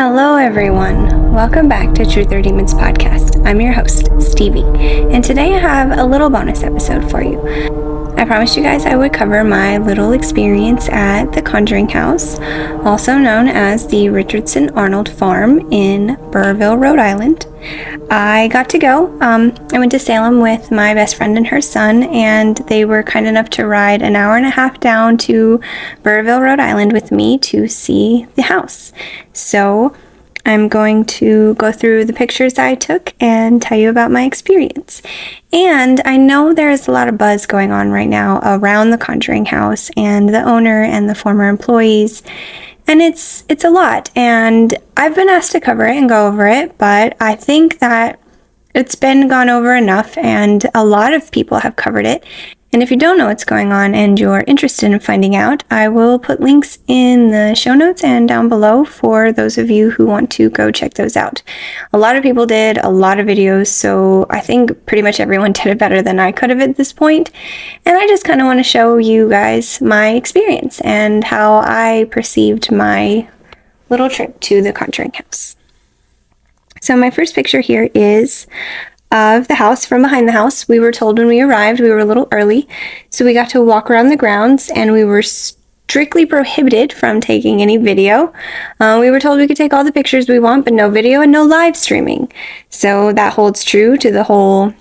Hello everyone, welcome back to Truth or Demons podcast. I'm your host, Stevie, and today I have a little bonus episode for you. I promised you guys I would cover my little experience at the Conjuring house, also known as the Richardson Arnold Farm in Burrville, Rhode Island. I got to go. I went to Salem with my best friend and her son, and they were kind enough to ride an hour and a half down to Burrville, Rhode Island with me to see the house. So I'm going to go through the pictures I took and tell you about my experience. And I know there's a lot of buzz going on right now around the Conjuring house and the owner and the former employees. And it's a lot. And I've been asked to cover it and go over it, but I think that it's been gone over enough and a lot of people have covered it. And if you don't know what's going on and you're interested in finding out, I will put links in the show notes and down below for those of you who want to go check those out. A lot of people did a lot of videos, so I think pretty much everyone did it better than I could have at this point. And I just kind of want to show you guys my experience and how I perceived my little trip to the Conjuring house. So my first picture here is of the house from behind the house. We were told when we arrived we were a little early, so we got to walk around the grounds and we were strictly prohibited from taking any video. We were told we could take all the pictures we want, but no video and no live streaming. So that holds true to the whole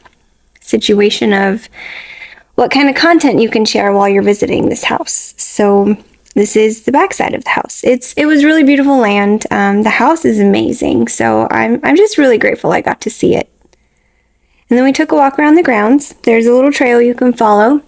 situation of what kind of content you can share while you're visiting this house. So this is the backside of the house. It was really beautiful land. The house is amazing, so I'm just really grateful I got to see it. And then we took a walk around the grounds. There's a little trail you can follow.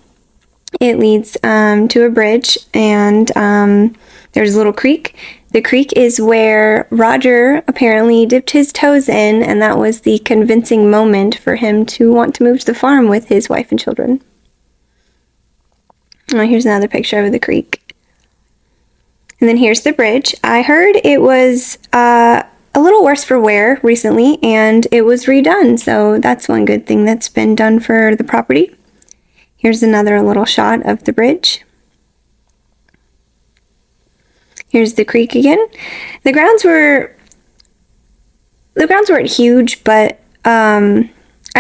It leads to a bridge, and there's a little creek. The creek is where Roger apparently dipped his toes in, and that was the convincing moment for him to want to move to the farm with his wife and children. Oh, here's another picture of the creek. And then here's the bridge. I heard it was a little worse for wear recently, and it was redone, so that's one good thing that's been done for the property. Here's another little shot of the bridge. Here's the creek again. The grounds weren't huge, but I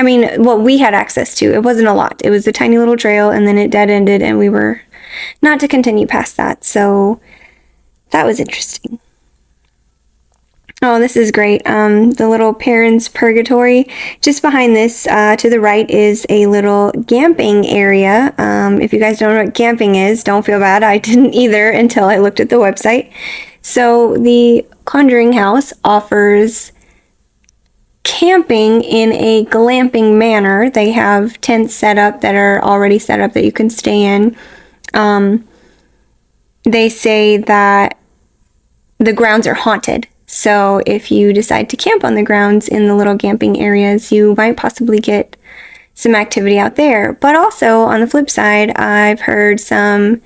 mean, what we had access to, it wasn't a lot. It was a tiny little trail, and then it dead-ended, and we were not to continue past that, so that was interesting. Oh, this is great. The little Perrin's Purgatory. Just behind this, to the right, is a little camping area. If you guys don't know what camping is, don't feel bad. I didn't either until I looked at the website. So the Conjuring house offers camping in a glamping manner. They have tents set up that are already set up that you can stay in. They say that the grounds are haunted. So if you decide to camp on the grounds in the little camping areas, you might possibly get some activity out there. But also on the flip side, I've heard some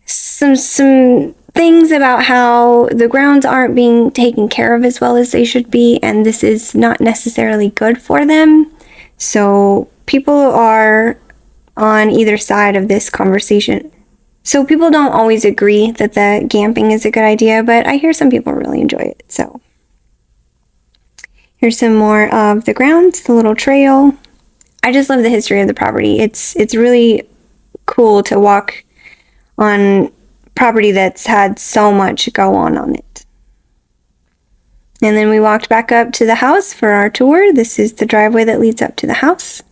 things about how the grounds aren't being taken care of as well as they should be, and this is not necessarily good for them. So people are on either side of this conversation. So people don't always agree that the camping is a good idea, but I hear some people really enjoy it. So here's some more of the grounds, the little trail. I just love the history of the property. It's really cool to walk on property that's had so much go on it. And then we walked back up to the house for our tour. This is the driveway that leads up to the house.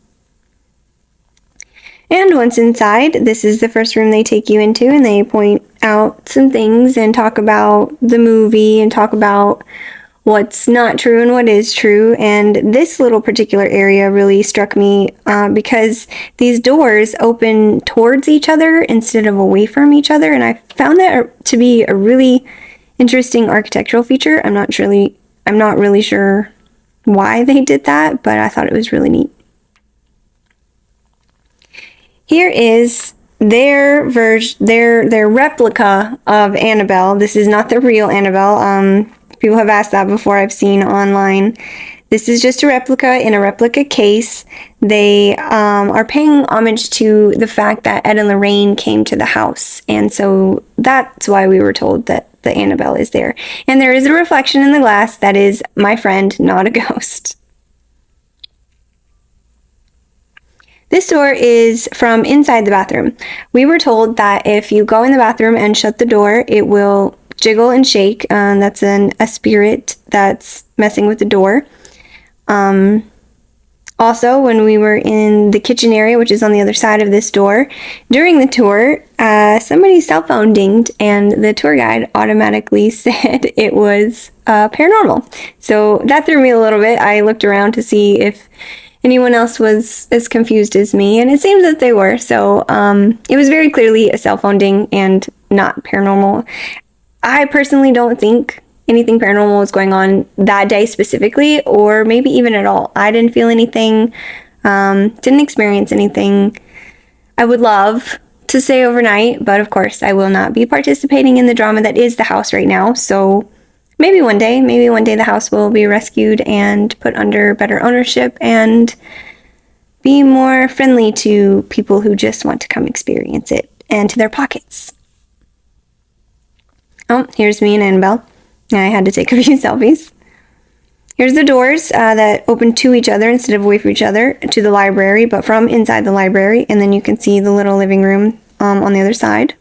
And once inside, this is the first room they take you into, and they point out some things and talk about the movie and talk about what's not true and what is true. And this little particular area really struck me because these doors open towards each other instead of away from each other. And I found that to be a really interesting architectural feature. I'm not really sure why they did that, but I thought it was really neat. Here is their replica of Annabelle. This is not the real Annabelle. People have asked that before, I've seen online. This is just a replica in a replica case. They are paying homage to the fact that Ed and Lorraine came to the house, and so that's why we were told that the Annabelle is there. And there is a reflection in the glass that is my friend, not a ghost. This door is from inside the bathroom. We were told that if you go in the bathroom and shut the door, it will jiggle and shake. That's a spirit that's messing with the door. Also, when we were in the kitchen area, which is on the other side of this door, during the tour, somebody's cell phone dinged, and the tour guide automatically said it was paranormal. So that threw me a little bit. I looked around to see if anyone else was as confused as me, and it seems that they were. So it was very clearly a cell phone ding and not paranormal. I personally don't think anything paranormal was going on that day specifically, or maybe even at all. I didn't feel anything, didn't experience anything. I would love to stay overnight, but of course I will not be participating in the drama that is the house right now. So maybe one day the house will be rescued and put under better ownership and be more friendly to people who just want to come experience it and to their pockets. Oh, here's me and Annabelle. I had to take a few selfies. Here's the doors that open to each other instead of away from each other to the library, but from inside the library. And then you can see the little living room on the other side.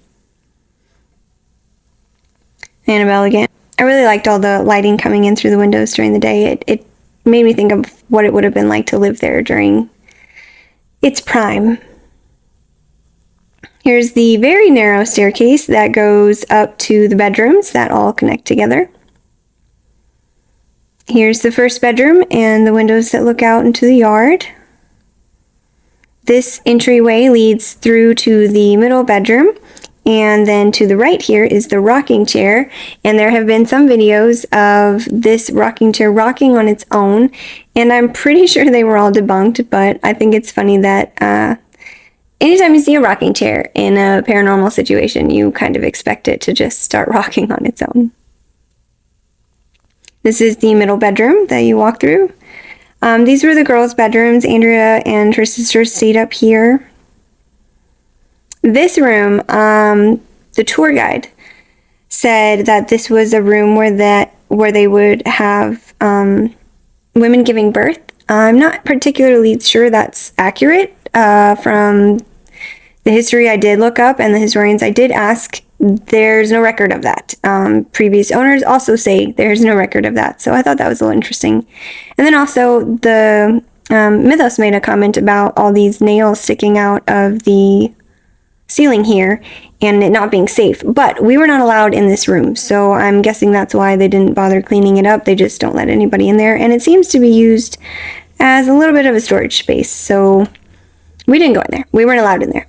Annabelle again. I really liked all the lighting coming in through the windows during the day. It made me think of what it would have been like to live there during its prime. Here's the very narrow staircase that goes up to the bedrooms that all connect together. Here's the first bedroom and the windows that look out into the yard. This entryway leads through to the middle bedroom, and then to the right here is the rocking chair, and there have been some videos of this rocking chair rocking on its own, and I'm pretty sure they were all debunked, but I think it's funny that anytime you see a rocking chair in a paranormal situation, you kind of expect it to just start rocking on its own. This is the middle bedroom that you walk through. These were the girls' bedrooms. Andrea and her sister stayed up here. This room, the tour guide said that this was a room where they would have women giving birth. I'm not particularly sure that's accurate. From the history I did look up and the historians I did ask, there's no record of that. Previous owners also say there's no record of that. So I thought that was a little interesting. And then also the Mythos made a comment about all these nails sticking out of the ceiling here and it not being safe. But we were not allowed in this room. So I'm guessing that's why they didn't bother cleaning it up. They just don't let anybody in there. And it seems to be used as a little bit of a storage space. So we didn't go in there. We weren't allowed in there.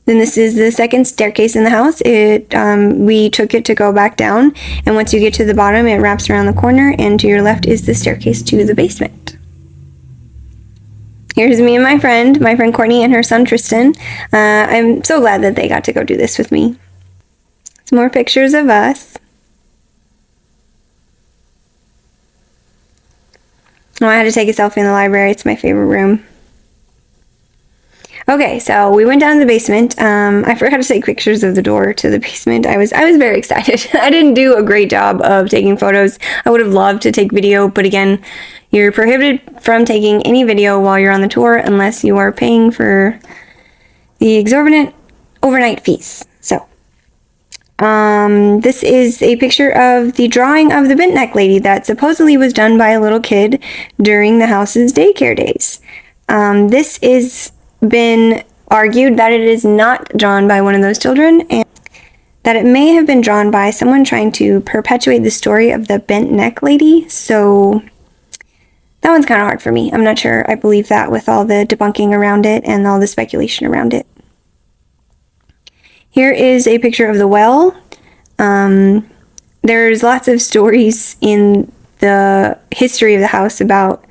Then this is the second staircase in the house. We took it to go back down, and once you get to the bottom, it wraps around the corner, and to your left is the staircase to the basement. Here's me and my friend Courtney and her son Tristan. I'm so glad that they got to go do this with me. Some more pictures of us. Oh, I had to take a selfie in the library. It's my favorite room. Okay, so we went down to the basement. I forgot to take pictures of the door to the basement. I was very excited. I didn't do a great job of taking photos. I would have loved to take video, but again, you're prohibited from taking any video while you're on the tour unless you are paying for the exorbitant overnight fees. So, this is a picture of the drawing of the bent neck lady that supposedly was done by a little kid during the house's daycare days. This is been argued that it is not drawn by one of those children and that it may have been drawn by someone trying to perpetuate the story of the bent neck lady. So that one's kind of hard for me. I'm not sure I believe that with all the debunking around it and all the speculation around it. Here is a picture of the well. There's lots of stories in the history of the house about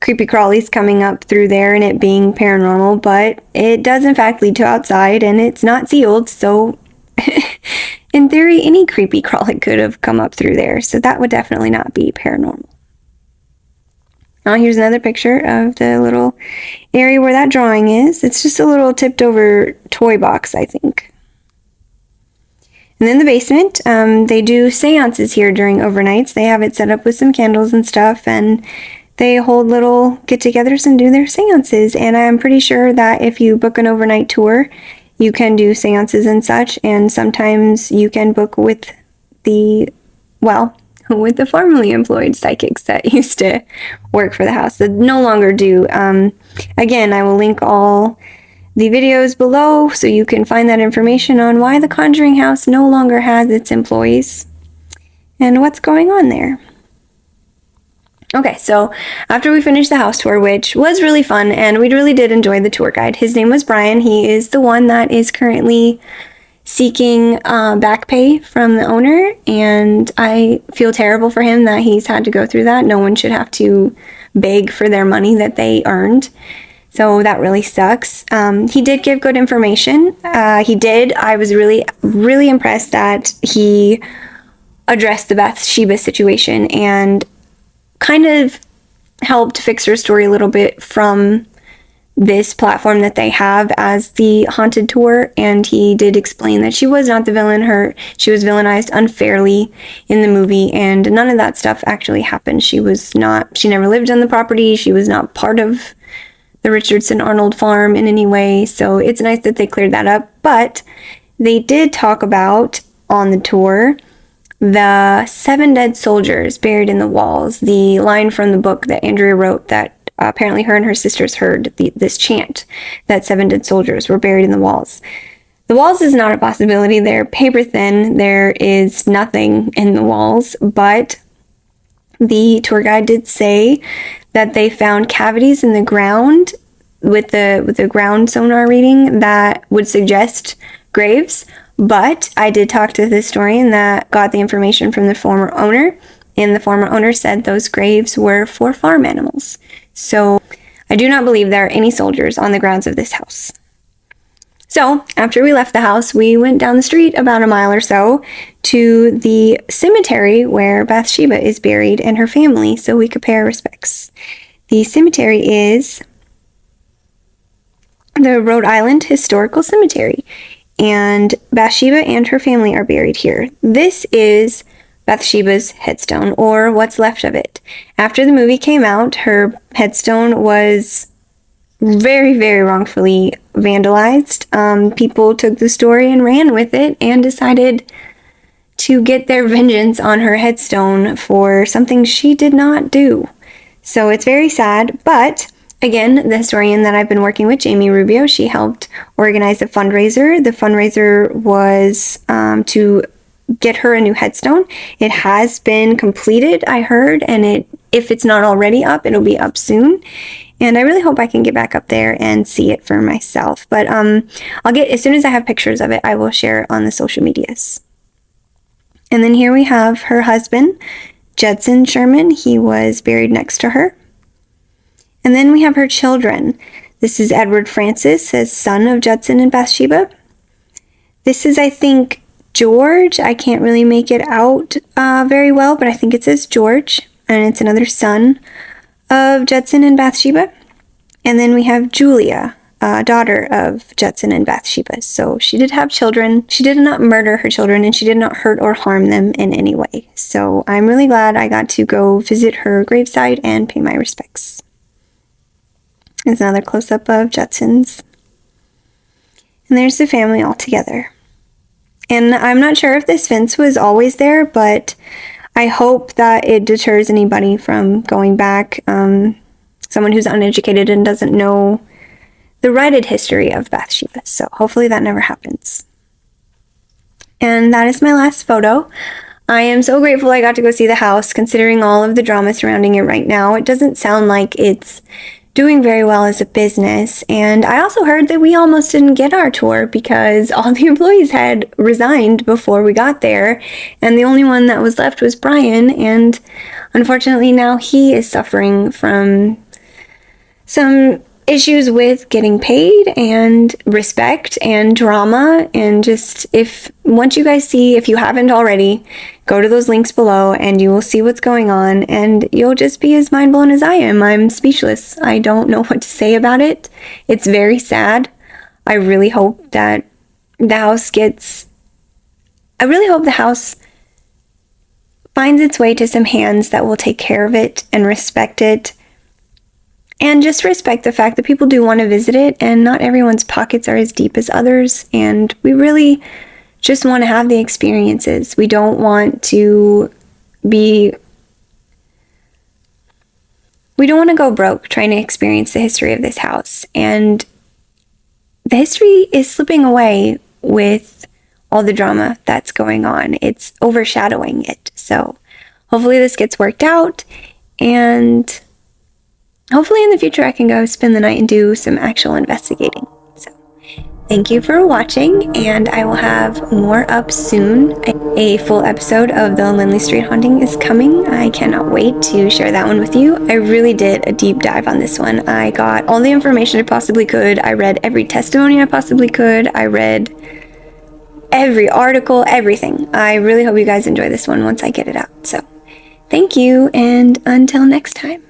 creepy crawlies coming up through there and it being paranormal, but it does in fact lead to outside and it's not sealed, so in theory any creepy crawly could have come up through there, so that would definitely not be paranormal. Oh, here's another picture of the little area where that drawing is. It's just a little tipped over toy box, I think. And then the basement, they do seances here during overnights. They have it set up with some candles and stuff, and they hold little get-togethers and do their seances. And I'm pretty sure that if you book an overnight tour, you can do seances and such, and sometimes you can book with the formerly employed psychics that used to work for the house that no longer do. Again, I will link all the videos below so you can find that information on why the Conjuring house no longer has its employees and what's going on there. Okay, so after we finished the house tour, which was really fun, and we really did enjoy the tour guide. His name was Brian. He is the one that is currently seeking back pay from the owner, and I feel terrible for him that he's had to go through that. No one should have to beg for their money that they earned. So that really sucks. He did give good information. I was really, really impressed that he addressed the Bathsheba situation and kind of helped fix her story a little bit from this platform that they have as the haunted tour. And he did explain that she was not the villain. She was villainized unfairly in the movie, and none of that stuff actually happened. She never lived on the property. She was not part of the Richardson Arnold farm in any way. So it's nice that they cleared that up. But they did talk about on the tour the 7 dead soldiers buried in the walls. The line from the book that Andrea wrote that apparently her and her sisters heard, this chant that 7 dead soldiers were buried in the walls. The walls is not a possibility. They're paper thin. There is nothing in the walls, but the tour guide did say that they found cavities in the ground with the ground sonar reading that would suggest graves. But I did talk to the historian that got the information from the former owner, and the former owner said those graves were for farm animals. So I do not believe there are any soldiers on the grounds of this house. So after we left the house, we went down the street about a mile or so to the cemetery where Bathsheba is buried and her family, so we could pay our respects. The cemetery is the Rhode Island Historical Cemetery, and Bathsheba and her family are buried here. This is Bathsheba's headstone, or what's left of it. After the movie came out, her headstone was very, very wrongfully vandalized. People took the story and ran with it and decided to get their vengeance on her headstone for something she did not do. So it's very sad, but again, the historian that I've been working with, Jamie Rubio, she helped organize a fundraiser. The fundraiser was to get her a new headstone. It has been completed, I heard, and if it's not already up, it'll be up soon. And I really hope I can get back up there and see it for myself. But as soon as I have pictures of it, I will share it on the social medias. And then here we have her husband, Judson Sherman. He was buried next to her. And then we have her children. This is Edward Francis, as son of Judson and Bathsheba. This is, I think, George. I can't really make it out very well, but I think it says George. And it's another son of Judson and Bathsheba. And then we have Julia, daughter of Judson and Bathsheba. So she did have children. She did not murder her children, and she did not hurt or harm them in any way. So I'm really glad I got to go visit her gravesite and pay my respects. There's another close-up of Judson's. And there's the family all together. And I'm not sure if this fence was always there, but I hope that it deters anybody from going back. Someone who's uneducated and doesn't know the righted history of Bathsheba. So hopefully that never happens. And that is my last photo. I am so grateful I got to go see the house, considering all of the drama surrounding it right now. It doesn't sound like it's doing very well as a business. And I also heard that we almost didn't get our tour because all the employees had resigned before we got there, and the only one that was left was Brian, and unfortunately now he is suffering from some issues with getting paid and respect and drama. And just, once you guys see, if you haven't already, go to those links below and you will see what's going on, and you'll just be as mind blown as I am. I'm speechless. I don't know what to say about it. It's very sad. I really hope that the house finds its way to some hands that will take care of it and respect it. And just respect the fact that people do want to visit it, and not everyone's pockets are as deep as others. And we really just want to have the experiences. We don't want to go broke trying to experience the history of this house. And the history is slipping away with all the drama that's going on. It's overshadowing it. So hopefully this gets worked out, and hopefully in the future I can go spend the night and do some actual investigating. So thank you for watching, and I will have more up soon. A full episode of the Lindley Street Haunting is coming. I cannot wait to share that one with you. I really did a deep dive on this one. I got all the information I possibly could. I read every testimony I possibly could. I read every article, everything. I really hope you guys enjoy this one once I get it out. So thank you, and until next time.